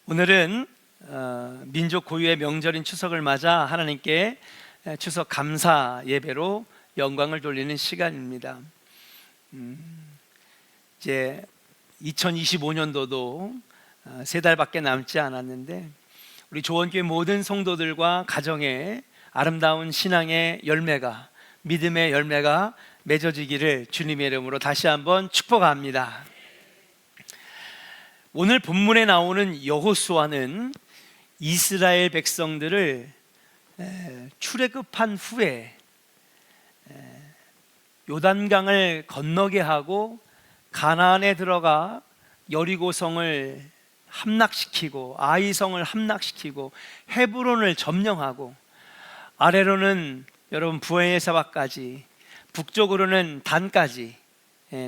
오늘은 민족 고유의 명절인 추석을 맞아 하나님께 추석 감사 예배로 영광을 돌리는 시간입니다. 이제 2025년도도 3달밖에 남지 않았는데 우리 조원교회 모든 성도들과 가정에 아름다운 신앙의 열매가, 믿음의 열매가 맺어지기를 주님의 이름으로 다시 한번 축복합니다. 오늘 본문에 나오는 여호수아는 이스라엘 백성들을 출애굽한 후에 요단강을 건너게 하고 가나안에 들어가 여리고성을 함락시키고 아이성을 함락시키고 헤브론을 점령하고 아래로는 여러분 부엘세바까지, 북쪽으로는 단까지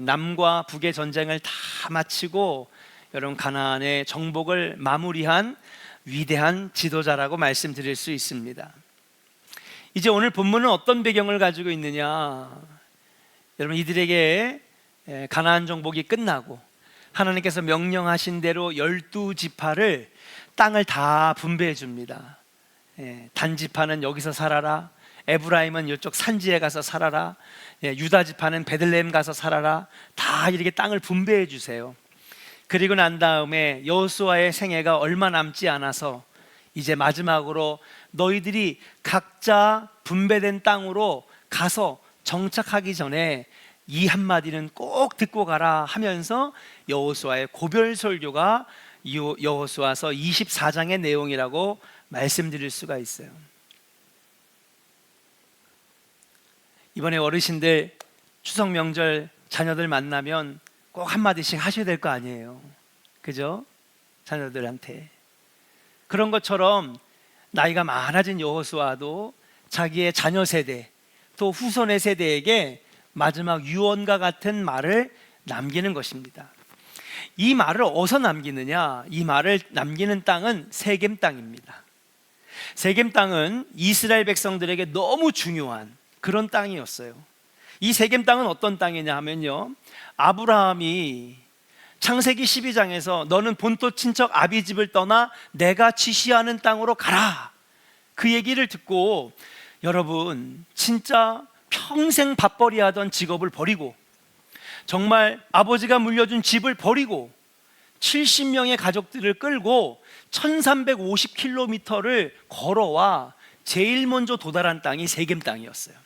남과 북의 전쟁을 다 마치고 여러분 가나안의 정복을 마무리한 위대한 지도자라고 말씀드릴 수 있습니다. 이제 오늘 본문은 어떤 배경을 가지고 있느냐? 여러분, 이들에게 가나안 정복이 끝나고 하나님께서 명령하신 대로 12지파를 땅을 다 분배해 줍니다. 단지파는 여기서 살아라, 에브라임은 이쪽 산지에 가서 살아라, 유다 지파는 베들레헴 가서 살아라, 다 이렇게 땅을 분배해 주세요. 그리고 난 다음에 여호수아의 생애가 얼마 남지 않아서 이제 마지막으로 너희들이 각자 분배된 땅으로 가서 정착하기 전에 이 한마디는 꼭 듣고 가라 하면서 여호수아의 고별 설교가 여호수아서 24장의 내용이라고 말씀드릴 수가 있어요. 이번에 어르신들 추석 명절 자녀들 만나면 꼭 한마디씩 하셔야 될 거 아니에요, 그죠? 자녀들한테. 그런 것처럼 나이가 많아진 여호수아도 자기의 자녀 세대 또 후손의 세대에게 마지막 유언과 같은 말을 남기는 것입니다. 이 말을 어디서 남기느냐? 이 말을 남기는 땅은 세겜 땅입니다. 세겜 땅은 이스라엘 백성들에게 너무 중요한 그런 땅이었어요. 이 세겜 땅은 어떤 땅이냐 하면요, 아브라함이 창세기 12장에서 너는 본토 친척 아비집을 떠나 내가 지시하는 땅으로 가라, 그 얘기를 듣고 여러분 진짜 평생 밥벌이 하던 직업을 버리고 정말 아버지가 물려준 집을 버리고 70명의 가족들을 끌고 1350km를 걸어와 제일 먼저 도달한 땅이 세겜 땅이었어요.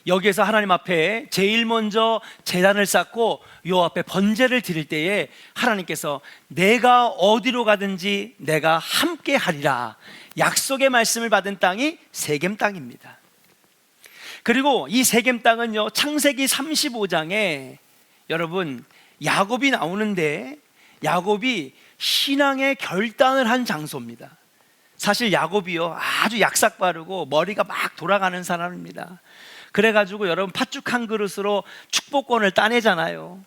여기에서 하나님 앞에 제일 먼저 제단을 쌓고 요 앞에 번제를 드릴 때에 하나님께서 내가 어디로 가든지 내가 함께 하리라 약속의 말씀을 받은 땅이 세겜 땅입니다. 그리고 이 세겜 땅은요, 창세기 35장에 여러분 야곱이 나오는데 야곱이 신앙의 결단을 한 장소입니다. 사실 야곱이요 아주 약삭 빠르고 머리가 막 돌아가는 사람입니다. 그래가지고 여러분 팥죽 한 그릇으로 축복권을 따내잖아요.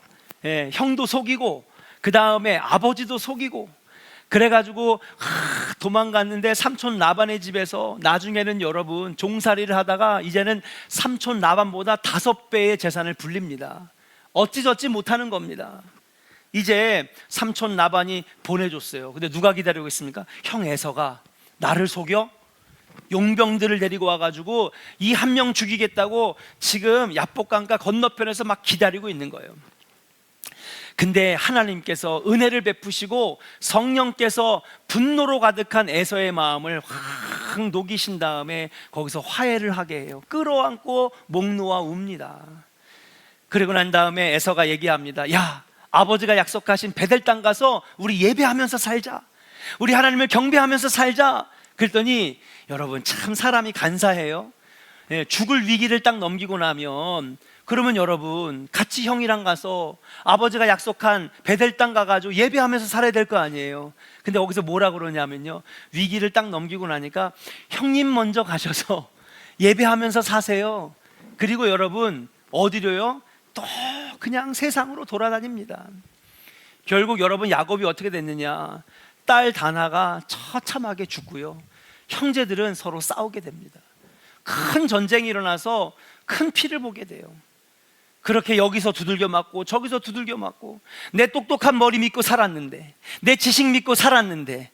형도 속이고 그 다음에 아버지도 속이고 그래가지고 도망갔는데 삼촌 라반의 집에서 나중에는 여러분 종살이를 하다가 이제는 삼촌 라반보다 5배의 재산을 불립니다. 어찌저찌 못하는 겁니다. 이제 삼촌 라반이 보내줬어요. 근데 누가 기다리고 있습니까? 형 에서가 나를 속여? 용병들을 데리고 와가지고 이 한 명 죽이겠다고 지금 야복강가 건너편에서 막 기다리고 있는 거예요. 근데 하나님께서 은혜를 베푸시고 성령께서 분노로 가득한 에서의 마음을 확 녹이신 다음에 거기서 화해를 하게 해요. 끌어안고 목 놓아 웁니다. 그리고 난 다음에 에서가 얘기합니다. 야, 아버지가 약속하신 베델 땅 가서 우리 예배하면서 살자, 우리 하나님을 경배하면서 살자. 그랬더니 여러분 참 사람이 간사해요. 죽을 위기를 딱 넘기고 나면 그러면 여러분 같이 형이랑 가서 아버지가 약속한 베델 땅 가가지고 예배하면서 살아야 될 거 아니에요. 근데 거기서 뭐라 그러냐면요, 위기를 딱 넘기고 나니까 형님 먼저 가셔서 예배하면서 사세요. 그리고 여러분 어디로요? 또 그냥 세상으로 돌아다닙니다. 결국 여러분 야곱이 어떻게 됐느냐, 딸 다나가 처참하게 죽고요, 형제들은 서로 싸우게 됩니다. 큰 전쟁이 일어나서 큰 피를 보게 돼요. 그렇게 여기서 두들겨 맞고 저기서 두들겨 맞고, 내 똑똑한 머리 믿고 살았는데, 내 지식 믿고 살았는데,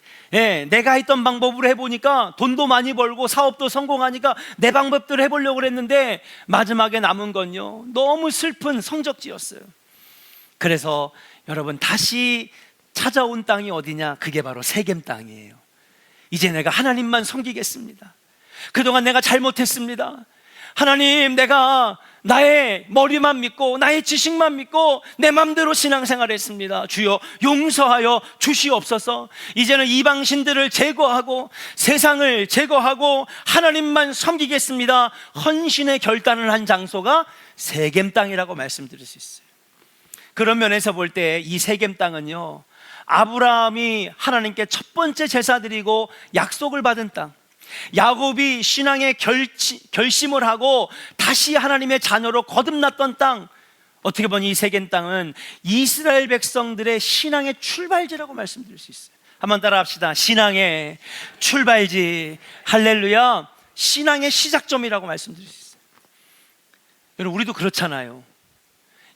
내가 했던 방법으로 해보니까 돈도 많이 벌고 사업도 성공하니까 내 방법대로 해보려고 그랬는데 마지막에 남은 건요, 너무 슬픈 성적지였어요. 그래서 여러분, 다시 찾아온 땅이 어디냐? 그게 바로 세겜 땅이에요. 이제 내가 하나님만 섬기겠습니다. 그동안 내가 잘못했습니다. 하나님, 내가 나의 머리만 믿고 나의 지식만 믿고 내 맘대로 신앙생활했습니다. 주여 용서하여 주시옵소서. 이제는 이방신들을 제거하고 세상을 제거하고 하나님만 섬기겠습니다. 헌신의 결단을 한 장소가 세겜 땅이라고 말씀드릴 수 있어요. 그런 면에서 볼 때 이 세겜 땅은요, 아브라함이 하나님께 첫 번째 제사 드리고 약속을 받은 땅, 야곱이 신앙의 결심을 하고 다시 하나님의 자녀로 거듭났던 땅, 어떻게 보니 이 세겜 땅은 이스라엘 백성들의 신앙의 출발지라고 말씀드릴 수 있어요. 한번 따라 합시다. 신앙의 출발지. 할렐루야. 신앙의 시작점이라고 말씀드릴 수 있어요. 여러분, 우리도 그렇잖아요.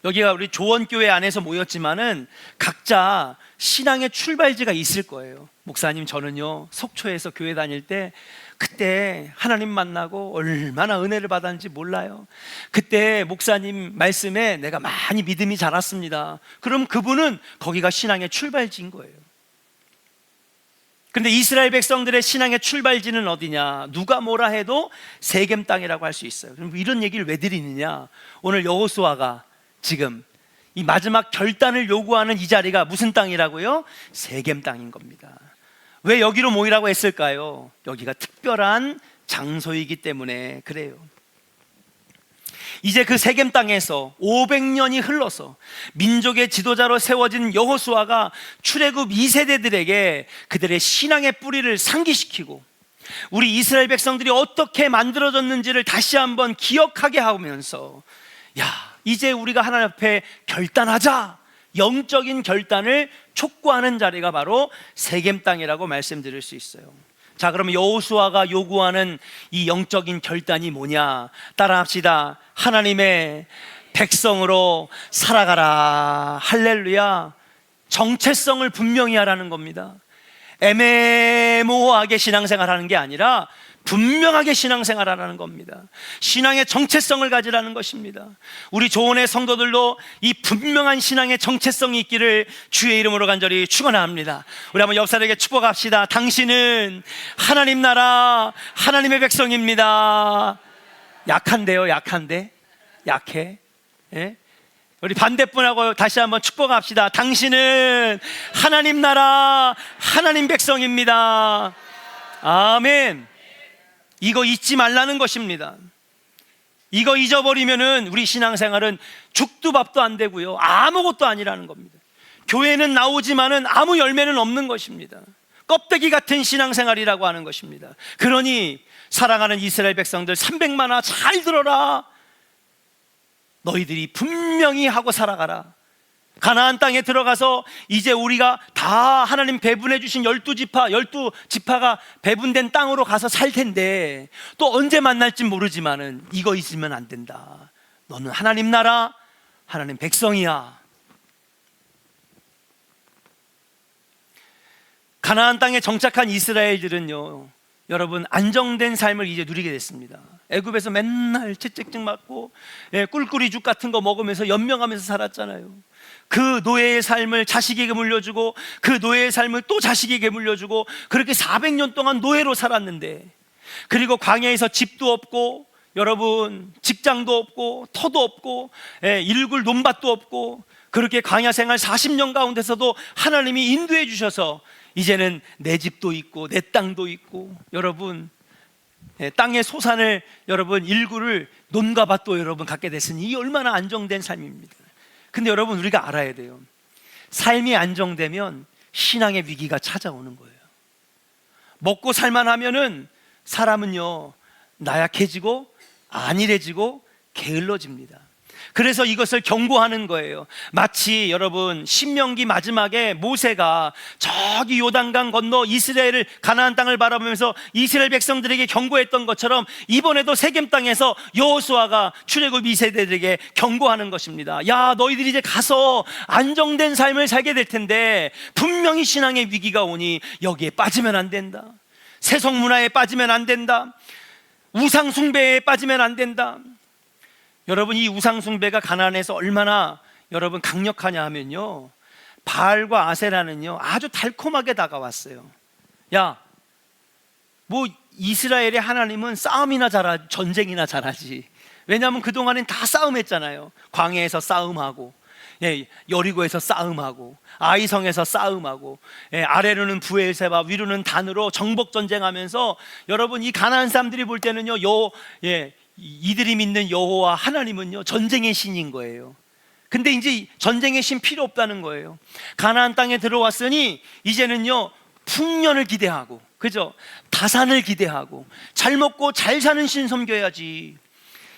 여기가 우리 조원교회 안에서 모였지만은 각자 신앙의 출발지가 있을 거예요. 목사님, 저는요, 속초에서 교회 다닐 때 그때 하나님 만나고 얼마나 은혜를 받았는지 몰라요. 그때 목사님 말씀에 내가 많이 믿음이 자랐습니다. 그럼 그분은 거기가 신앙의 출발지인 거예요. 근데 이스라엘 백성들의 신앙의 출발지는 어디냐? 누가 뭐라 해도 세겜 땅이라고 할 수 있어요. 그럼 이런 얘기를 왜 드리느냐? 오늘 여호수아가 지금 이 마지막 결단을 요구하는 이 자리가 무슨 땅이라고요? 세겜 땅인 겁니다. 왜 여기로 모이라고 했을까요? 여기가 특별한 장소이기 때문에 그래요. 이제 그 세겜 땅에서 500년이 흘러서 민족의 지도자로 세워진 여호수아가 출애굽 2세대들에게 그들의 신앙의 뿌리를 상기시키고 우리 이스라엘 백성들이 어떻게 만들어졌는지를 다시 한번 기억하게 하면서, 이제 우리가 하나님 앞에 결단하자, 영적인 결단을 촉구하는 자리가 바로 세겜 땅이라고 말씀드릴 수 있어요. 자, 그러면 여호수아가 요구하는 이 영적인 결단이 뭐냐? 따라합시다. 하나님의 백성으로 살아가라. 할렐루야. 정체성을 분명히 하라는 겁니다. 애매모호하게 신앙생활하는 게 아니라 분명하게 신앙생활하라는 겁니다. 신앙의 정체성을 가지라는 것입니다. 우리 조원의 성도들도 이 분명한 신앙의 정체성이 있기를 주의 이름으로 간절히 축원합니다. 우리 한번 옆 사람에게 축복합시다. 당신은 하나님 나라 하나님의 백성입니다. 약한데요, 약한데? 약해? 예? 우리 반대분하고 다시 한번 축복합시다. 당신은 하나님 나라 하나님 백성입니다. 아멘. 이거 잊지 말라는 것입니다. 이거 잊어버리면은 우리 신앙생활은 죽도 밥도 안 되고요, 아무것도 아니라는 겁니다. 교회는 나오지만은 아무 열매는 없는 것입니다. 껍데기 같은 신앙생활이라고 하는 것입니다. 그러니 사랑하는 이스라엘 백성들 300만아 잘 들어라. 너희들이 분명히 하고 살아가라. 가나안 땅에 들어가서 이제 우리가 다 하나님 배분해 주신 12지파가 배분된 땅으로 가서 살 텐데 또 언제 만날지 모르지만은 이거 있으면 안 된다. 너는 하나님 나라 하나님 백성이야. 가나안 땅에 정착한 이스라엘들은요, 여러분, 안정된 삶을 이제 누리게 됐습니다. 애굽에서 맨날 채찍증 맞고 꿀꿀이죽 같은 거 먹으면서 연명하면서 살았잖아요. 그 노예의 삶을 자식에게 물려주고 그 노예의 삶을 또 자식에게 물려주고 그렇게 400년 동안 노예로 살았는데, 그리고 광야에서 집도 없고 여러분 직장도 없고 터도 없고 일굴 논밭도 없고 그렇게 광야 생활 40년 가운데서도 하나님이 인도해 주셔서 이제는 내 집도 있고 내 땅도 있고, 여러분 땅의 소산을 여러분 일굴을 논과 밭도 여러분 갖게 됐으니 이 얼마나 안정된 삶입니다. 근데 여러분, 우리가 알아야 돼요. 삶이 안정되면 신앙의 위기가 찾아오는 거예요. 먹고 살만하면은 사람은요 나약해지고 안일해지고 게을러집니다. 그래서 이것을 경고하는 거예요. 마치 여러분 신명기 마지막에 모세가 저기 요단강 건너 이스라엘을 가나안 땅을 바라보면서 이스라엘 백성들에게 경고했던 것처럼 이번에도 세겜 땅에서 여호수아가 출애굽 2세대들에게 경고하는 것입니다. 야, 너희들이 이제 가서 안정된 삶을 살게 될 텐데 분명히 신앙의 위기가 오니 여기에 빠지면 안 된다. 세속 문화에 빠지면 안 된다. 우상 숭배에 빠지면 안 된다. 여러분, 이 우상 숭배가 가나안에서 얼마나 여러분 강력하냐 하면요, 바알과 아세라는요 아주 달콤하게 다가왔어요. 야, 뭐 이스라엘의 하나님은 싸움이나 잘하지 전쟁이나 잘하지. 왜냐하면 그동안엔 다 싸움했잖아요. 광야에서 싸움하고, 여리고에서 싸움하고, 아이성에서 싸움하고, 아래로는 부엘세바, 위로는 단으로 정복 전쟁하면서 여러분 이 가나안 사람들이 볼 때는요, 이들이 믿는 여호와 하나님은요 전쟁의 신인 거예요. 근데 이제 전쟁의 신 필요 없다는 거예요. 가나안 땅에 들어왔으니 이제는요 풍년을 기대하고, 그죠? 다산을 기대하고 잘 먹고 잘 사는 신 섬겨야지.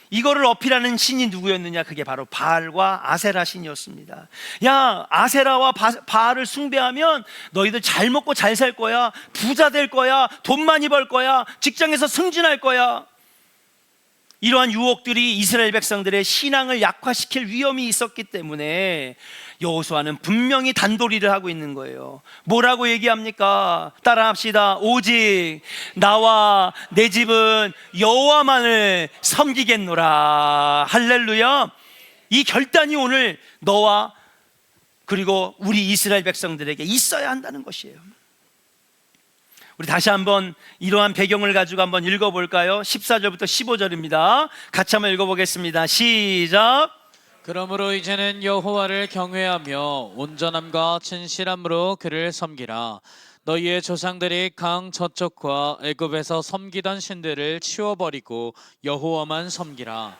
이거를 어필하는 신이 누구였느냐? 그게 바로 바알과 아세라 신이었습니다. 야, 아세라와 바알을 숭배하면 너희들 잘 먹고 잘 살 거야, 부자 될 거야, 돈 많이 벌 거야, 직장에서 승진할 거야. 이러한 유혹들이 이스라엘 백성들의 신앙을 약화시킬 위험이 있었기 때문에 여호수아는 분명히 단도리를 하고 있는 거예요. 뭐라고 얘기합니까? 따라합시다. 오직 나와 내 집은 여호와만을 섬기겠노라. 할렐루야. 이 결단이 오늘 너와 그리고 우리 이스라엘 백성들에게 있어야 한다는 것이에요. 우리 다시 한번 이러한 배경을 가지고 한번 읽어볼까요? 14절부터 15절입니다. 같이 한번 읽어보겠습니다. 시작. 그러므로 이제는 여호와를 경외하며 온전함과 진실함으로 그를 섬기라. 너희의 조상들이 강 저쪽과 애굽에서 섬기던 신들을 치워버리고 여호와만 섬기라.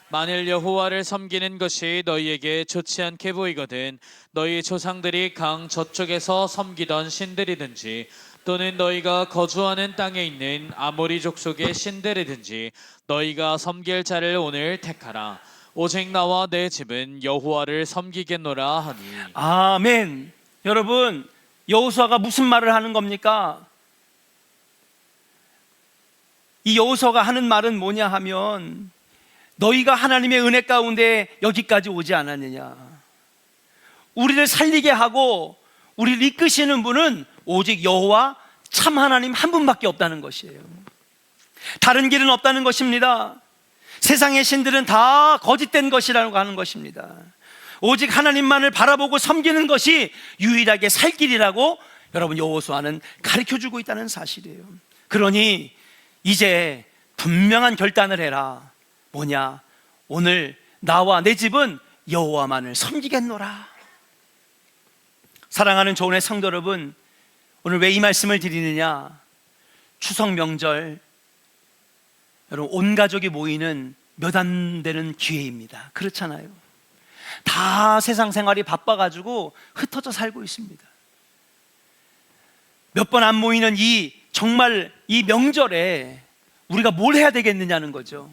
만일 여호와를 섬기는 것이 너희에게 좋지 않게 보이거든 너희 조상들이 강 저쪽에서 섬기던 신들이든지 또는 너희가 거주하는 땅에 있는 아모리 족속의 신들이든지 너희가 섬길 자를 오늘 택하라. 오직 나와 내 집은 여호와를 섬기겠노라 하니. 아멘. 여러분, 여호수아가 무슨 말을 하는 겁니까? 이 여호수아가 하는 말은 뭐냐 하면, 너희가 하나님의 은혜 가운데 여기까지 오지 않았느냐. 우리를 살리게 하고 우리를 이끄시는 분은 오직 여호와 참 하나님 한 분밖에 없다는 것이에요. 다른 길은 없다는 것입니다. 세상의 신들은 다 거짓된 것이라고 하는 것입니다. 오직 하나님만을 바라보고 섬기는 것이 유일하게 살 길이라고 여러분 여호수아는 가르쳐주고 있다는 사실이에요. 그러니 이제 분명한 결단을 해라. 뭐냐? 오늘 나와 내 집은 여호와만을 섬기겠노라. 사랑하는 조은의 성도 여러분, 오늘 왜 이 말씀을 드리느냐? 추석 명절 여러분 온 가족이 모이는 몇 안 되는 기회입니다. 그렇잖아요. 다 세상 생활이 바빠가지고 흩어져 살고 있습니다. 몇 번 안 모이는 정말 이 명절에 우리가 뭘 해야 되겠느냐는 거죠.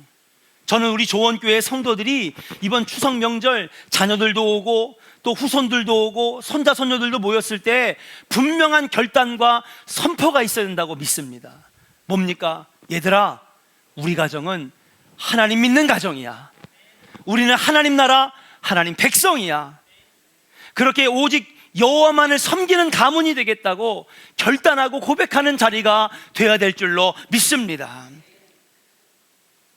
저는 우리 조원교회 성도들이 이번 추석 명절 자녀들도 오고 또 후손들도 오고 손자 손녀들도 모였을 때 분명한 결단과 선포가 있어야 된다고 믿습니다. 뭡니까? 얘들아, 우리 가정은 하나님 믿는 가정이야. 우리는 하나님 나라, 하나님 백성이야. 그렇게 오직 여호와만을 섬기는 가문이 되겠다고 결단하고 고백하는 자리가 되어야 될 줄로 믿습니다.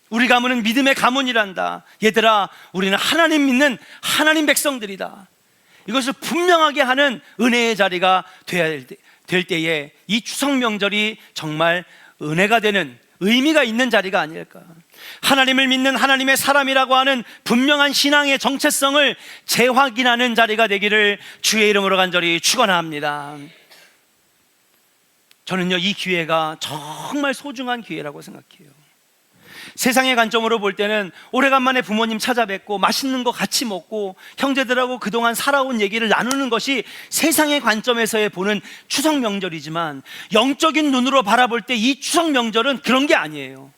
우리 가문은 믿음의 가문이란다. 얘들아, 우리는 하나님 믿는 하나님 백성들이다. 이것을 분명하게 하는 은혜의 자리가 되어야 될 때에 이 추석 명절이 정말 은혜가 되는, 의미가 있는 자리가 아닐까. 하나님을 믿는 하나님의 사람이라고 하는 분명한 신앙의 정체성을 재확인하는 자리가 되기를 주의 이름으로 간절히 축원합니다. 저는요, 이 기회가 정말 소중한 기회라고 생각해요. 세상의 관점으로 볼 때는 오래간만에 부모님 찾아뵙고 맛있는 거 같이 먹고 형제들하고 그동안 살아온 얘기를 나누는 것이 세상의 관점에서의 보는 추석 명절이지만, 영적인 눈으로 바라볼 때 이 추석 명절은 그런 게 아니에요.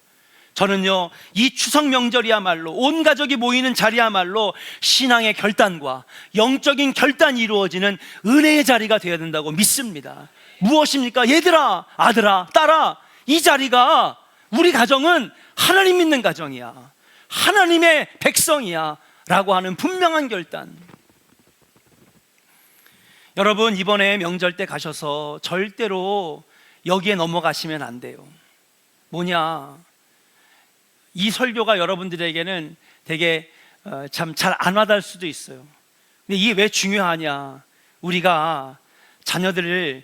저는요, 이 추석 명절이야말로 온 가족이 모이는 자리야말로 신앙의 결단과 영적인 결단이 이루어지는 은혜의 자리가 되어야 된다고 믿습니다. 무엇입니까? 얘들아, 아들아, 딸아, 이 자리가 우리 가정은 하나님 믿는 가정이야, 하나님의 백성이야 라고 하는 분명한 결단. 여러분, 이번에 명절 때 가셔서 절대로 여기에 넘어가시면 안 돼요. 뭐냐, 이 설교가 여러분들에게는 되게 참 잘 안 와닿을 수도 있어요. 근데 이게 왜 중요하냐, 우리가 자녀들을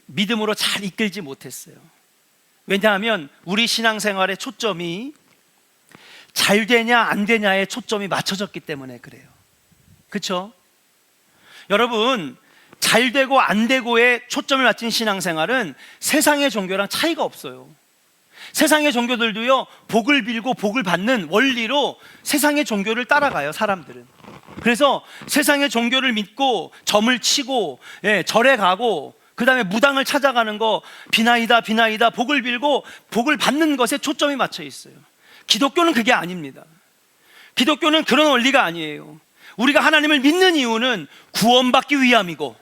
믿음으로 잘 이끌지 못했어요. 왜냐하면 우리 신앙생활의 초점이 잘 되냐 안 되냐에 초점이 맞춰졌기 때문에 그래요. 그렇죠? 여러분, 잘 되고 안 되고에 초점을 맞춘 신앙생활은 세상의 종교랑 차이가 없어요. 세상의 종교들도요, 복을 빌고 복을 받는 원리로 세상의 종교를 따라가요, 사람들은. 그래서 세상의 종교를 믿고 점을 치고 절에 가고 그 다음에 무당을 찾아가는 거, 비나이다 비나이다 복을 빌고 복을 받는 것에 초점이 맞춰 있어요. 기독교는 그게 아닙니다. 기독교는 그런 원리가 아니에요. 우리가 하나님을 믿는 이유는 구원받기 위함이고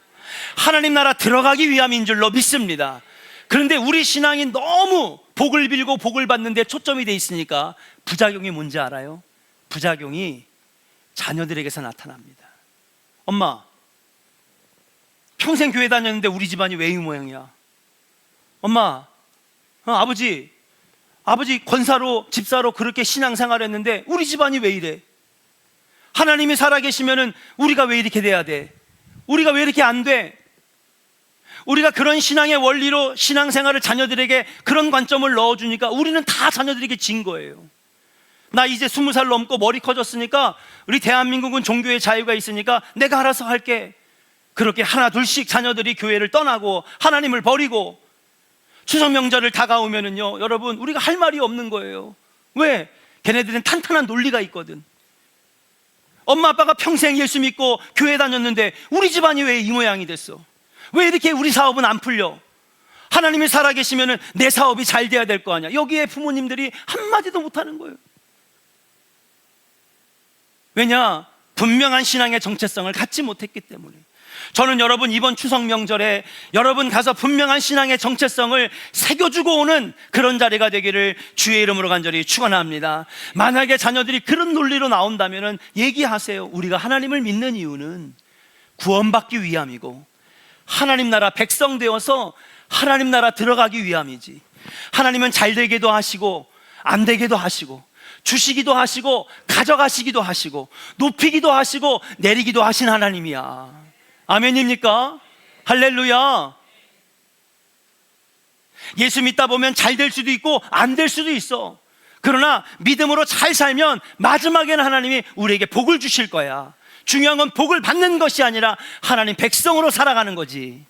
하나님 나라 들어가기 위함인 줄로 믿습니다. 그런데 우리 신앙이 너무 복을 빌고 복을 받는 데 초점이 돼 있으니까 부작용이 뭔지 알아요? 부작용이 자녀들에게서 나타납니다. 엄마, 평생 교회 다녔는데 우리 집안이 왜 이 모양이야? 엄마, 아버지 권사로 집사로 그렇게 신앙생활 했는데 우리 집안이 왜 이래? 하나님이 살아계시면은 우리가 왜 이렇게 돼야 돼? 우리가 왜 이렇게 안 돼? 우리가 그런 신앙의 원리로 신앙생활을 자녀들에게 그런 관점을 넣어주니까 우리는 다 자녀들에게 진 거예요. 나 이제 20살 넘고 머리 커졌으니까 우리 대한민국은 종교의 자유가 있으니까 내가 알아서 할게. 그렇게 하나 둘씩 자녀들이 교회를 떠나고 하나님을 버리고 추석 명절을 다가오면은요, 여러분, 우리가 할 말이 없는 거예요. 왜? 걔네들은 탄탄한 논리가 있거든. 엄마 아빠가 평생 예수 믿고 교회 다녔는데 우리 집안이 왜 이 모양이 됐어? 왜 이렇게 우리 사업은 안 풀려? 하나님이 살아계시면은 내 사업이 잘 돼야 될 거 아니야. 여기에 부모님들이 한마디도 못하는 거예요. 왜냐? 분명한 신앙의 정체성을 갖지 못했기 때문에. 저는 여러분, 이번 추석 명절에 여러분 가서 분명한 신앙의 정체성을 새겨주고 오는 그런 자리가 되기를 주의 이름으로 간절히 축원합니다. 만약에 자녀들이 그런 논리로 나온다면 얘기하세요. 우리가 하나님을 믿는 이유는 구원받기 위함이고 하나님 나라 백성 되어서 하나님 나라 들어가기 위함이지, 하나님은 잘 되게도 하시고 안 되게도 하시고 주시기도 하시고 가져가시기도 하시고 높이기도 하시고 내리기도 하신 하나님이야. 아멘입니까? 할렐루야. 예수 믿다 보면 잘 될 수도 있고 안 될 수도 있어. 그러나 믿음으로 잘 살면 마지막에는 하나님이 우리에게 복을 주실 거야. 중요한 건 복을 받는 것이 아니라 하나님 백성으로 살아가는 거지.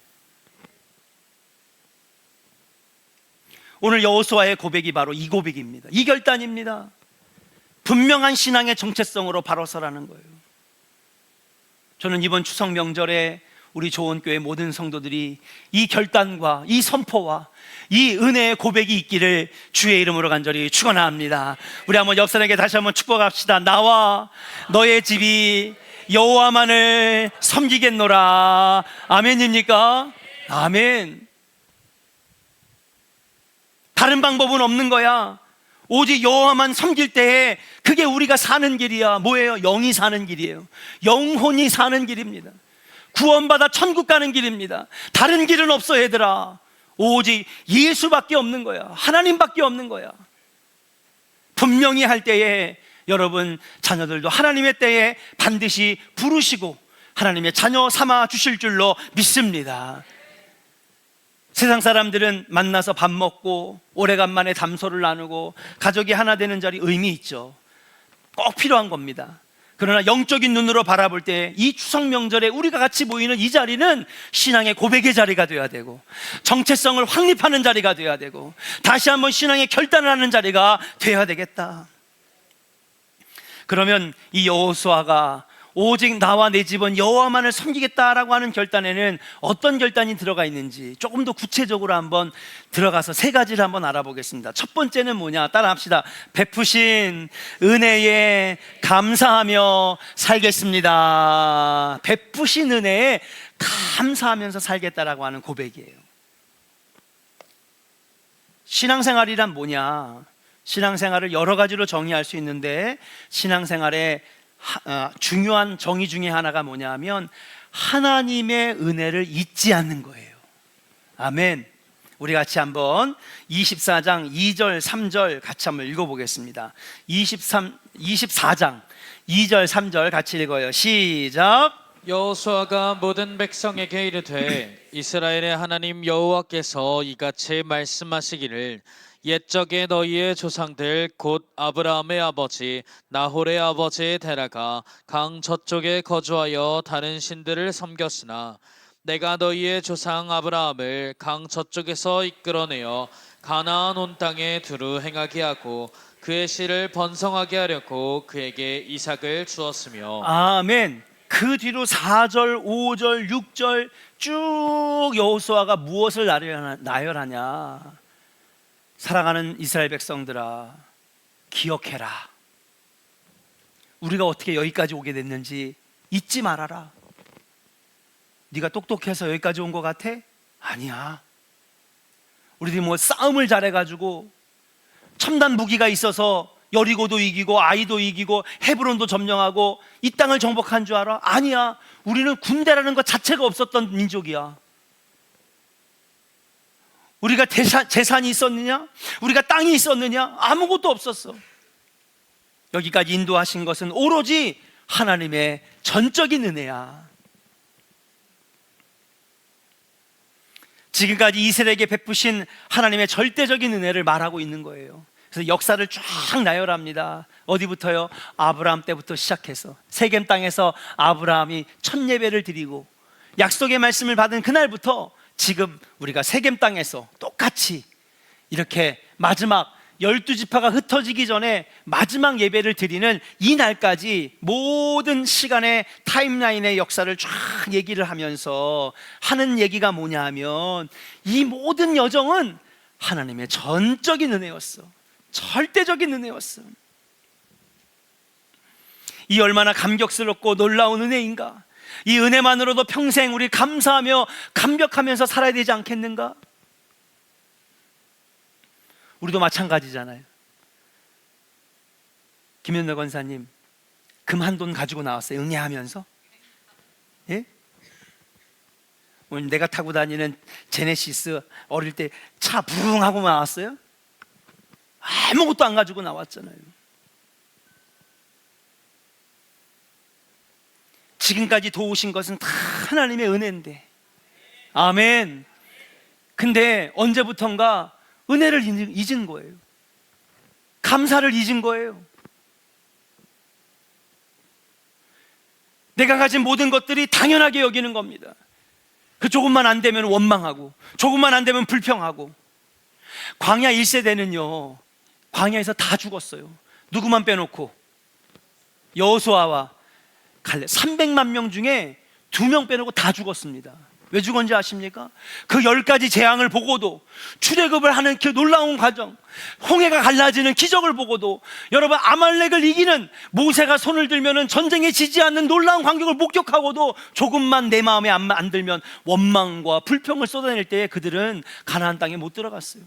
오늘 여호수아의 고백이 바로 이 고백입니다. 이 결단입니다. 분명한 신앙의 정체성으로 바로 서라는 거예요. 저는 이번 추석 명절에 우리 조원교회 모든 성도들이 이 결단과 이 선포와 이 은혜의 고백이 있기를 주의 이름으로 간절히 축원합니다. 우리 한번 옆 사람에게 다시 한번 축복합시다. 나와 너의 집이 여호와만을 섬기겠노라. 아멘입니까? 아멘. 다른 방법은 없는 거야. 오직 여호와만 섬길 때에 그게 우리가 사는 길이야. 뭐예요? 영이 사는 길이에요. 영혼이 사는 길입니다. 구원받아 천국 가는 길입니다. 다른 길은 없어, 얘들아. 오직 예수밖에 없는 거야. 하나님밖에 없는 거야. 분명히 할 때에 여러분 자녀들도 하나님의 때에 반드시 부르시고 하나님의 자녀 삼아 주실 줄로 믿습니다. 세상 사람들은 만나서 밥 먹고 오래간만에 담소를 나누고 가족이 하나 되는 자리 의미 있죠. 꼭 필요한 겁니다. 그러나 영적인 눈으로 바라볼 때 이 추석 명절에 우리가 같이 모이는 이 자리는 신앙의 고백의 자리가 되어야 되고 정체성을 확립하는 자리가 되어야 되고 다시 한번 신앙의 결단을 하는 자리가 되어야 되겠다. 그러면 이 여호수아가 오직 나와 내 집은 여호와만을 섬기겠다라고 하는 결단에는 어떤 결단이 들어가 있는지 조금 더 구체적으로 한번 들어가서 세 가지를 한번 알아보겠습니다. 첫 번째는 뭐냐? 따라합시다. 베푸신 은혜에 감사하며 살겠습니다. 베푸신 은혜에 감사하면서 살겠다라고 하는 고백이에요. 신앙생활이란 뭐냐? 신앙생활을 여러 가지로 정의할 수 있는데 신앙생활의 중요한 정의 중에 하나가 뭐냐면 하나님의 은혜를 잊지 않는 거예요. 아멘. 우리 같이 한번 24장 2절 3절 같이 한번 읽어보겠습니다. 24장 2절 3절 같이 읽어요. 시작. 여호수아가 모든 백성에게 이르되 이스라엘의 하나님 여호와께서 이같이 말씀하시기를 옛적에 너희의 조상들 곧 아브라함의 아버지 나홀의 아버지 데라가 강 저쪽에 거주하여 다른 신들을 섬겼으나 내가 너희의 조상 아브라함을 강 저쪽에서 이끌어내어 가나안 온 땅에 두루 행하게 하고 그의 씨를 번성하게 하려고 그에게 이삭을 주었으며. 아멘. 그 뒤로 4절, 5절, 6절 쭉 여호수아가 무엇을 나열하냐? 사랑하는 이스라엘 백성들아, 기억해라. 우리가 어떻게 여기까지 오게 됐는지 잊지 말아라. 네가 똑똑해서 여기까지 온 것 같아? 아니야. 우리들이 뭐 싸움을 잘해가지고 첨단 무기가 있어서 여리고도 이기고 아이도 이기고 헤브론도 점령하고 이 땅을 정복한 줄 알아? 아니야. 우리는 군대라는 것 자체가 없었던 민족이야. 우리가 재산이 있었느냐? 우리가 땅이 있었느냐? 아무것도 없었어. 여기까지 인도하신 것은 오로지 하나님의 전적인 은혜야. 지금까지 이스라엘에게 베푸신 하나님의 절대적인 은혜를 말하고 있는 거예요. 그래서 역사를 쫙 나열합니다. 어디부터요? 아브라함 때부터 시작해서 세겜 땅에서 아브라함이 첫 예배를 드리고 약속의 말씀을 받은 그날부터 지금 우리가 세겜 땅에서 똑같이 이렇게 마지막 12지파가 흩어지기 전에 마지막 예배를 드리는 이 날까지 모든 시간의 타임라인의 역사를 쫙 얘기를 하면서 하는 얘기가 뭐냐 하면 이 모든 여정은 하나님의 전적인 은혜였어. 절대적인 은혜였어. 이 얼마나 감격스럽고 놀라운 은혜인가. 이 은혜만으로도 평생 우리 감사하며 감격하면서 살아야 되지 않겠는가? 우리도 마찬가지잖아요. 김현덕 권사님 금 한 돈 가지고 나왔어요. 응애하면서. 예? 오늘 내가 타고 다니는 제네시스 어릴 때 차 부릉 하고 나왔어요. 아무것도 안 가지고 나왔잖아요. 지금까지 도우신 것은 다 하나님의 은혜인데. 아멘. 근데 언제부턴가 은혜를 잊은 거예요. 감사를 잊은 거예요. 내가 가진 모든 것들이 당연하게 여기는 겁니다. 그 조금만 안 되면 원망하고 조금만 안 되면 불평하고. 광야 1세대는요 광야에서 다 죽었어요. 누구만 빼놓고 여호수아와 갈렙 300만 명 중에 2명 빼놓고 다 죽었습니다. 왜 죽었는지 아십니까? 그 10가지 재앙을 보고도 출애굽을 하는 그 놀라운 과정, 홍해가 갈라지는 기적을 보고도 여러분 아말렉을 이기는 모세가 손을 들면은 전쟁에 지지 않는 놀라운 광경을 목격하고도 조금만 내 마음에 안 들면 원망과 불평을 쏟아낼 때에 그들은 가나안 땅에 못 들어갔어요.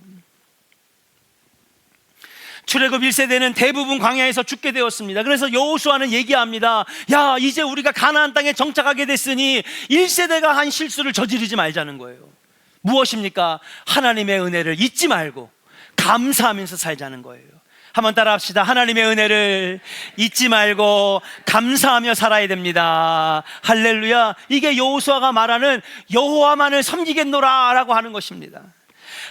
출애굽 1세대는 대부분 광야에서 죽게 되었습니다. 그래서 여호수아는 얘기합니다. 야, 이제 우리가 가나안 땅에 정착하게 됐으니 1세대가 한 실수를 저지르지 말자는 거예요. 무엇입니까? 하나님의 은혜를 잊지 말고 감사하면서 살자는 거예요. 한번 따라 합시다. 하나님의 은혜를 잊지 말고 감사하며 살아야 됩니다. 할렐루야. 이게 여호수아가 말하는 여호와만을 섬기겠노라 라고 하는 것입니다.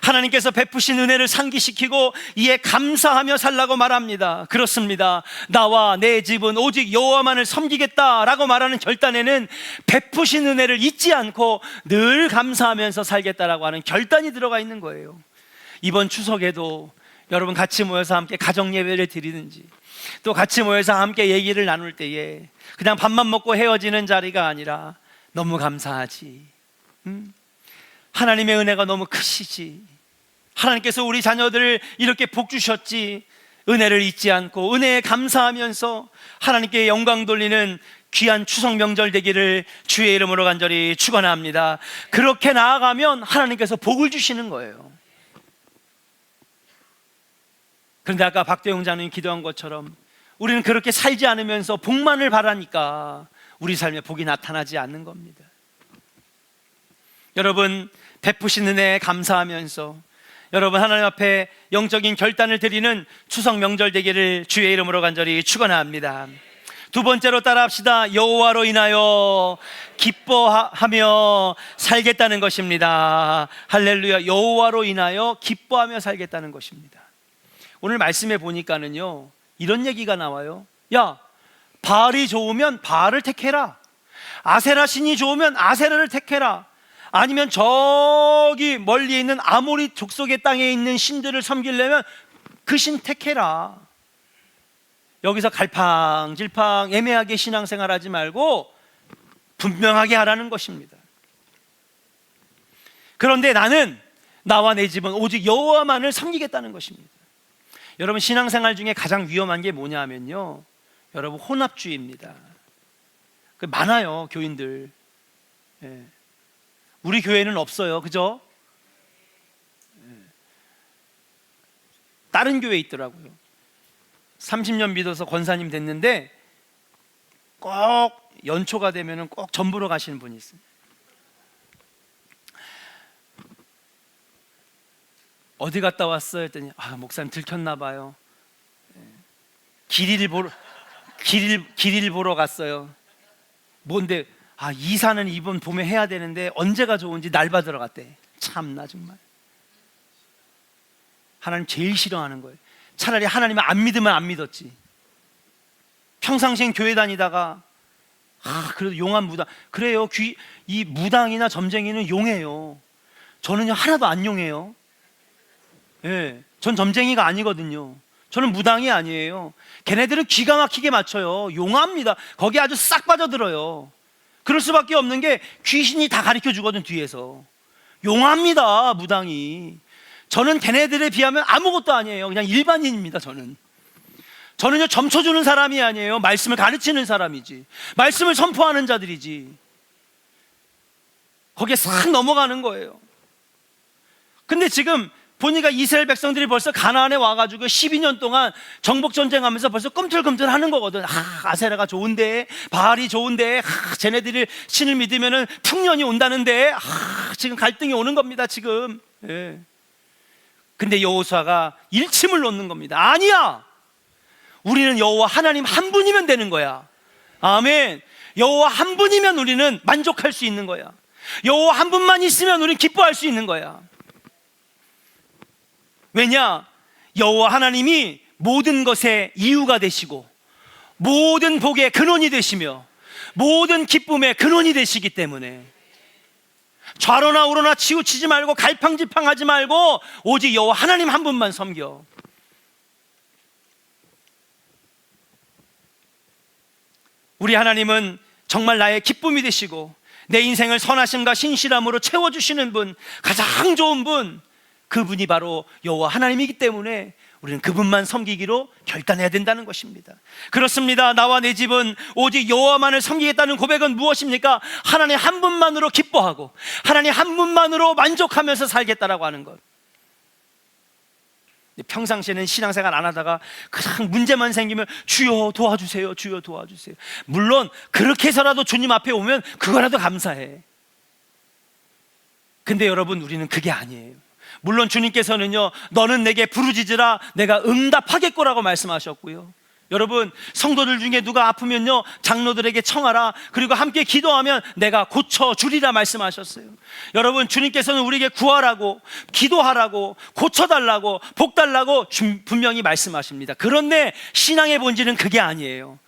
하나님께서 베푸신 은혜를 상기시키고 이에 감사하며 살라고 말합니다. 그렇습니다. 나와 내 집은 오직 여호와만을 섬기겠다라고 말하는 결단에는 베푸신 은혜를 잊지 않고 늘 감사하면서 살겠다라고 하는 결단이 들어가 있는 거예요. 이번 추석에도 여러분 같이 모여서 함께 가정 예배를 드리든지 또 같이 모여서 함께 얘기를 나눌 때에 그냥 밥만 먹고 헤어지는 자리가 아니라 너무 감사하지. 하나님의 은혜가 너무 크시지. 하나님께서 우리 자녀들을 이렇게 복 주셨지. 은혜를 잊지 않고 은혜에 감사하면서 하나님께 영광 돌리는 귀한 추석 명절 되기를 주의 이름으로 간절히 축원합니다. 그렇게 나아가면 하나님께서 복을 주시는 거예요. 그런데 아까 박대용 장로님 기도한 것처럼 우리는 그렇게 살지 않으면서 복만을 바라니까 우리 삶에 복이 나타나지 않는 겁니다. 여러분, 베푸신 은혜에 감사하면서 여러분 하나님 앞에 영적인 결단을 드리는 추석 명절 되기를 주의 이름으로 간절히 축원합니다. 두 번째로 따라합시다. 여호와로 인하여 기뻐하며 살겠다는 것입니다. 할렐루야. 여호와로 인하여 기뻐하며 살겠다는 것입니다. 오늘 말씀에 보니까는요, 이런 얘기가 나와요. 야, 바알이 좋으면 바알을 택해라. 아세라 신이 좋으면 아세라를 택해라. 아니면 저기 멀리 있는 아모리 족속의 땅에 있는 신들을 섬기려면 그 신 택해라. 여기서 갈팡질팡 애매하게 신앙생활하지 말고 분명하게 하라는 것입니다. 그런데 나는 나와 내 집은 오직 여호와만을 섬기겠다는 것입니다. 여러분, 신앙생활 중에 가장 위험한 게 뭐냐 하면요, 여러분, 혼합주의입니다. 많아요, 교인들. 예. 우리 교회는 없어요, 그죠? 예. 다른 교회에 있더라고요. 30년 믿어서 권사님 됐는데 꼭 연초가 되면 꼭 전부로 가시는 분이 있어요. 어디 갔다 왔어요? 했더니 목사님 들켰나 봐요. 길이를 보러 갔어요. 뭔데? 이사는 이번 봄에 해야 되는데 언제가 좋은지 날 받으러 갔대. 참나 정말. 하나님 제일 싫어하는 거예요. 차라리 하나님을 안 믿으면 안 믿었지. 평상시엔 교회 다니다가 그래도 용한 무당. 그래요. 이 무당이나 점쟁이는 용해요. 저는요 하나도 안 용해요. 예, 전 점쟁이가 아니거든요. 저는 무당이 아니에요. 걔네들은 기가 막히게 맞춰요. 용합니다. 거기에 아주 싹 빠져들어요. 그럴 수밖에 없는 게 귀신이 다 가르쳐 주거든, 뒤에서. 용합니다, 무당이. 저는 걔네들에 비하면 아무것도 아니에요. 그냥 일반인입니다. 저는요 점쳐주는 사람이 아니에요. 말씀을 가르치는 사람이지. 말씀을 선포하는 자들이지. 거기에 싹 넘어가는 거예요. 근데 지금 보니까 이스라엘 백성들이 벌써 가나안에 와가지고 12년 동안 정복전쟁하면서 벌써 꿈틀꿈틀 하는 거거든. 아세라가 좋은데, 바알이 좋은데, 쟤네들이 신을 믿으면 풍년이 온다는데, 지금 갈등이 오는 겁니다, 지금. 예. 근데 여호수아가 일침을 놓는 겁니다. 아니야! 우리는 여호와 하나님 한 분이면 되는 거야. 아멘. 여호와 한 분이면 우리는 만족할 수 있는 거야. 여호와 한 분만 있으면 우리는 기뻐할 수 있는 거야. 왜냐? 여호와 하나님이 모든 것의 이유가 되시고 모든 복의 근원이 되시며 모든 기쁨의 근원이 되시기 때문에 좌로나 우로나 치우치지 말고 갈팡질팡하지 말고 오직 여호와 하나님 한 분만 섬겨. 우리 하나님은 정말 나의 기쁨이 되시고 내 인생을 선하심과 신실함으로 채워주시는 분, 가장 좋은 분, 그분이 바로 여호와 하나님이기 때문에 우리는 그분만 섬기기로 결단해야 된다는 것입니다. 그렇습니다. 나와 내 집은 오직 여호와만을 섬기겠다는 고백은 무엇입니까? 하나님 한 분만으로 기뻐하고 하나님 한 분만으로 만족하면서 살겠다라고 하는 것. 평상시에는 신앙생활 안 하다가 그냥 문제만 생기면 주여 도와주세요, 주여 도와주세요. 물론 그렇게 해서라도 주님 앞에 오면 그거라도 감사해. 근데 여러분, 우리는 그게 아니에요. 물론 주님께서는요, 너는 내게 부르짖으라 내가 응답하겠고라고 말씀하셨고요. 여러분, 성도들 중에 누가 아프면요 장로들에게 청하라, 그리고 함께 기도하면 내가 고쳐주리라 말씀하셨어요. 여러분, 주님께서는 우리에게 구하라고, 기도하라고, 고쳐달라고, 복달라고 분명히 말씀하십니다. 그런데 신앙의 본질은 그게 아니에요.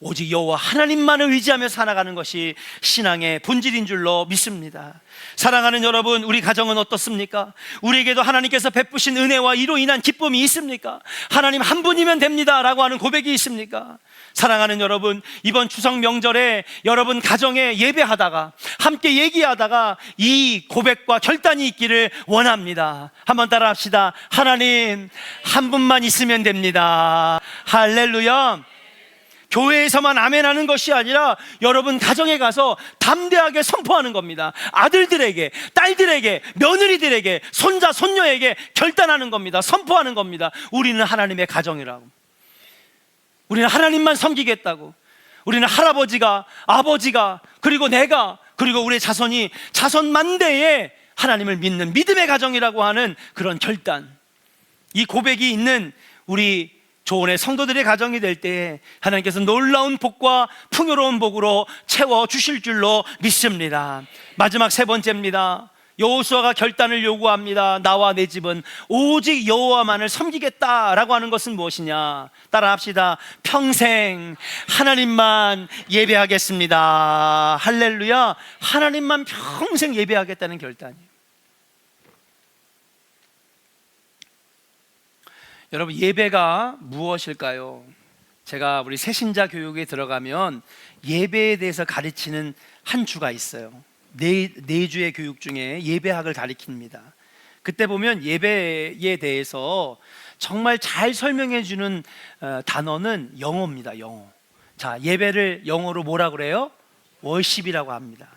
오직 여호와 하나님만을 의지하며 살아가는 것이 신앙의 본질인 줄로 믿습니다. 사랑하는 여러분, 우리 가정은 어떻습니까? 우리에게도 하나님께서 베푸신 은혜와 이로 인한 기쁨이 있습니까? 하나님 한 분이면 됩니다 라고 하는 고백이 있습니까? 사랑하는 여러분, 이번 추석 명절에 여러분 가정에 예배하다가 함께 얘기하다가 이 고백과 결단이 있기를 원합니다. 한번 따라 합시다. 하나님 한 분만 있으면 됩니다. 할렐루야. 교회에서만 아멘하는 것이 아니라 여러분 가정에 가서 담대하게 선포하는 겁니다. 아들들에게, 딸들에게, 며느리들에게, 손자, 손녀에게 결단하는 겁니다. 선포하는 겁니다. 우리는 하나님의 가정이라고. 우리는 하나님만 섬기겠다고. 우리는 할아버지가, 아버지가, 그리고 내가, 그리고 우리의 자손이 자손 만대에 하나님을 믿는 믿음의 가정이라고 하는 그런 결단, 이 고백이 있는 우리 조언의 성도들의 가정이 될 때에 하나님께서 놀라운 복과 풍요로운 복으로 채워주실 줄로 믿습니다. 마지막 세 번째입니다. 여호수아가 결단을 요구합니다. 나와 내 집은 오직 여호와만을 섬기겠다라고 하는 것은 무엇이냐? 따라합시다. 평생 하나님만 예배하겠습니다. 할렐루야. 하나님만 평생 예배하겠다는 결단이에요. 여러분, 예배가 무엇일까요? 제가 우리 새신자 교육에 들어가면 예배에 대해서 가르치는 한 주가 있어요. 네 주의 교육 중에 예배학을 가르칩니다. 그때 보면 예배에 대해서 정말 잘 설명해 주는 단어는 영어입니다. 영어. 자, 예배를 영어로 뭐라 그래요? 워십이라고 합니다.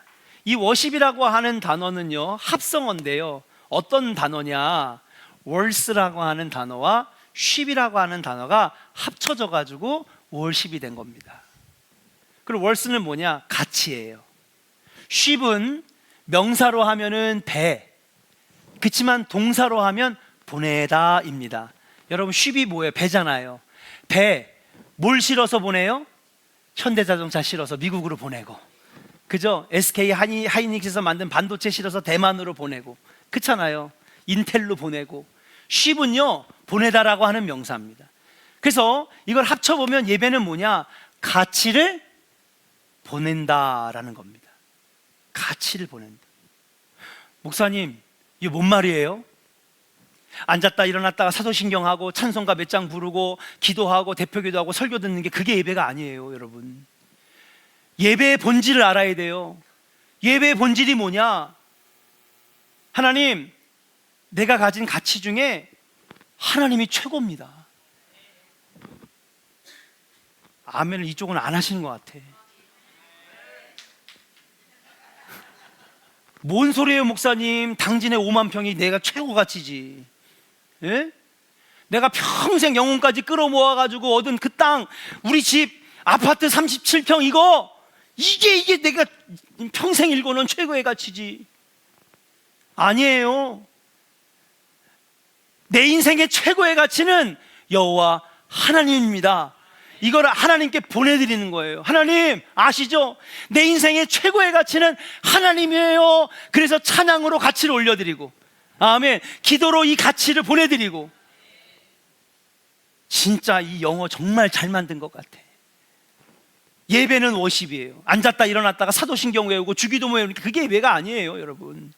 이 워십이라고 하는 단어는요, 합성어인데요. 어떤 단어냐? 월스라고 하는 단어와 쉽이라고 하는 단어가 합쳐져 가지고 월십이 된 겁니다. 그리고 월스는 뭐냐? 가치예요. 쉽은 명사로 하면은 배, 그렇지만 동사로 하면 보내다입니다. 여러분, 쉽이 뭐예요? 배잖아요. 배, 뭘 실어서 보내요? 현대자동차 실어서 미국으로 보내고, 그죠? SK 하이닉스에서 만든 반도체 실어서 대만으로 보내고, 그렇잖아요. 인텔로 보내고. 쉽은요, 보내다라고 하는 명사입니다. 그래서 이걸 합쳐보면 예배는 뭐냐? 가치를 보낸다라는 겁니다. 가치를 보낸다. 목사님, 이게 뭔 말이에요? 앉았다 일어났다가 사도신경하고 찬송가 몇 장 부르고 기도하고 대표기도하고 설교 듣는 게 그게 예배가 아니에요, 여러분. 예배의 본질을 알아야 돼요. 예배의 본질이 뭐냐? 하나님, 내가 가진 가치 중에 하나님이 최고입니다. 아멘을 이쪽은 안 하시는 것 같아. 뭔 소리예요, 목사님? 당진의 5만 평이 내가 최고 가치지. 예? 내가 평생 영혼까지 끌어모아가지고 얻은 그 땅, 우리 집 아파트 37평 이게 내가 평생 일궈놓은 최고의 가치지. 아니에요. 내 인생의 최고의 가치는 여호와 하나님입니다. 이걸 하나님께 보내드리는 거예요. 하나님 아시죠? 내 인생의 최고의 가치는 하나님이에요. 그래서 찬양으로 가치를 올려드리고, 아멘, 기도로 이 가치를 보내드리고. 진짜 이 영어 정말 잘 만든 것 같아. 예배는 워십이에요. 앉았다 일어났다가 사도신경 외우고 주기도 외우니까 그게 예배가 아니에요, 여러분.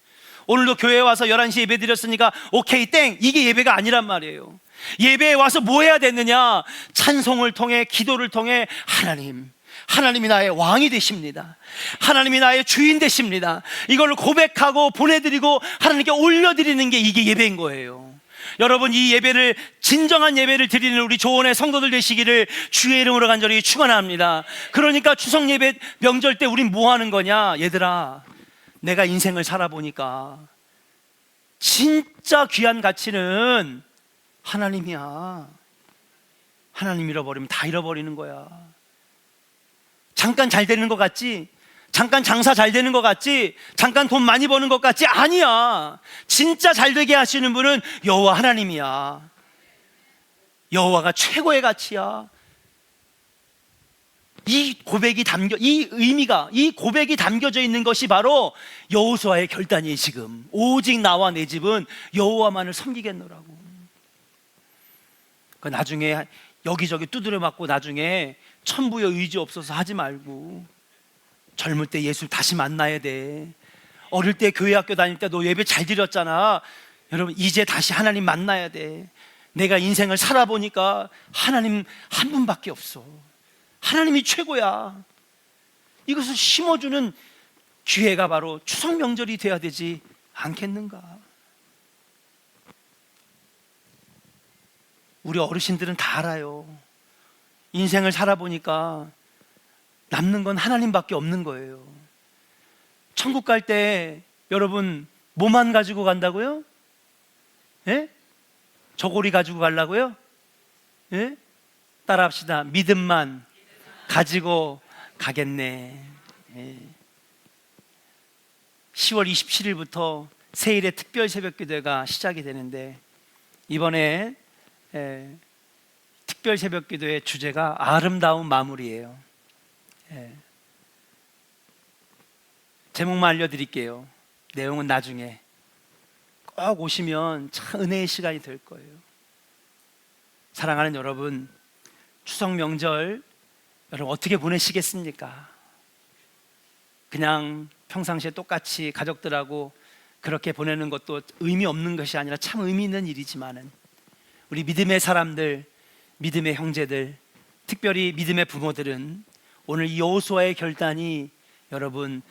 오늘도 교회에 와서 11시에 예배 드렸으니까 오케이 땡, 이게 예배가 아니란 말이에요. 예배에 와서 뭐 해야 되느냐? 찬송을 통해, 기도를 통해 하나님이 나의 왕이 되십니다. 하나님이 나의 주인 되십니다. 이걸 고백하고 보내드리고 하나님께 올려드리는 게 이게 예배인 거예요. 여러분, 이 예배를, 진정한 예배를 드리는 우리 조언의 성도들 되시기를 주의 이름으로 간절히 축원합니다. 그러니까 추석 예배 명절 때 우린 뭐 하는 거냐? 얘들아, 내가 인생을 살아보니까 진짜 귀한 가치는 하나님이야. 하나님 잃어버리면 다 잃어버리는 거야. 잠깐 잘 되는 것 같지? 잠깐 장사 잘 되는 것 같지? 잠깐 돈 많이 버는 것 같지? 아니야. 진짜 잘 되게 하시는 분은 여호와 하나님이야. 여호와가 최고의 가치야. 이 고백이 이 고백이 담겨져 있는 것이 바로 여호수아의 결단이에요. 지금 오직 나와 내 집은 여호와만을 섬기겠노라고. 그 나중에 여기저기 두드려 맞고 나중에 천부의 의지 없어서 하지 말고 젊을 때 예수를 다시 만나야 돼. 어릴 때 교회 학교 다닐 때 너 예배 잘 드렸잖아. 여러분 이제 다시 하나님 만나야 돼. 내가 인생을 살아보니까 하나님 한 분밖에 없어. 하나님이 최고야. 이것을 심어주는 기회가 바로 추석 명절이 돼야 되지 않겠는가? 우리 어르신들은 다 알아요. 인생을 살아보니까 남는 건 하나님밖에 없는 거예요. 천국 갈 때 여러분 뭐만 가지고 간다고요? 예? 저고리 가지고 가려고요? 예? 따라합시다. 믿음만 가지고 가겠네. 예. 10월 27일부터 세일의 특별 새벽 기도가 시작이 되는데 이번에 특별 새벽 기도의 주제가 아름다운 마무리예요. 제목만 알려드릴게요. 내용은 나중에 꼭 오시면 참 은혜의 시간이 될 거예요. 사랑하는 여러분, 추석 명절 여러분 어떻게 보내시겠습니까? 그냥 평상시에 똑같이 가족들하고 그렇게 보내는 것도 의미 없는 것이 아니라 참 의미 있는 일이지만은 우리 믿음의 사람들, 믿음의 형제들, 특별히 믿음의 부모들은 오늘 이 여호수아의 결단이 여러분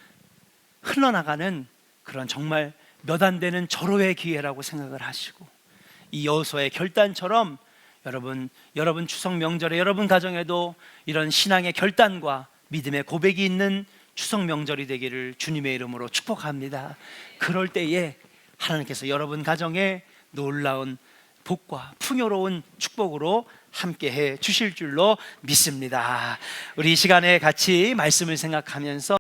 흘러나가는 그런 정말 몇 안 되는 절호의 기회라고 생각을 하시고 이 여호수아의 결단처럼 여러분 추석 명절에 여러분 가정에도 이런 신앙의 결단과 믿음의 고백이 있는 추석 명절이 되기를 주님의 이름으로 축복합니다. 그럴 때에 하나님께서 여러분 가정에 놀라운 복과 풍요로운 축복으로 함께해 주실 줄로 믿습니다. 우리 이 시간에 같이 말씀을 생각하면서